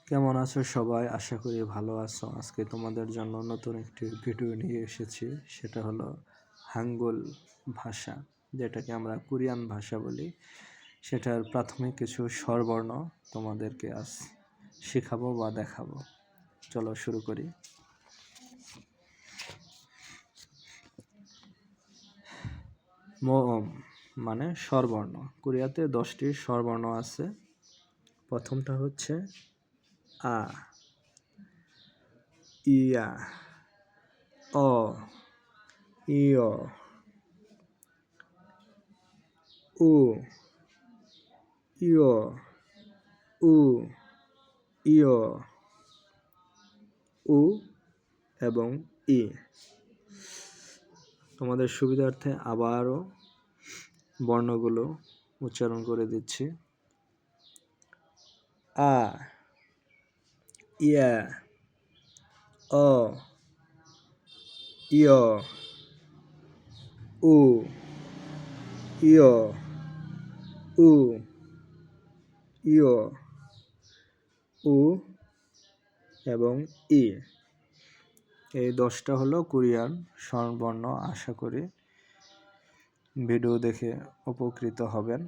কেমন আছো সবাই? আশা করি ভালো আছো। আজকে তোমাদের জন্য নতুন একটি ভিডিও নিয়ে এসেছি। সেটা হলো হাঙ্গল ভাষা, যেটাকে আমরা কোরিয়ান ভাষা বলি। সেটার প্রাথমিক কিছু স্বরবর্ণ তোমাদেরকে আজ শেখাবো বা দেখাবো। চলো শুরু করি। মোম মানে স্বরবর্ণ। কোরিয়াতে 10টি স্বরবর্ণ আছে। প্রথমটা হচ্ছে আ, ইয়া, অ, ইয়, উ, ইয়, উ, ইয়, উ এবং ই। তোমাদের সুবিধার্থে আবারও বর্ণগুলো উচ্চারণ করে দিচ্ছি। আ, ইয়া, অ, ইয়, উ, ইয়, উ, ইয়, উ এবং ই। এই 10টা হলো কোরিয়ান স্বরবর্ণ। আশা করি ভিডিও দেখে উপকৃত হবেন।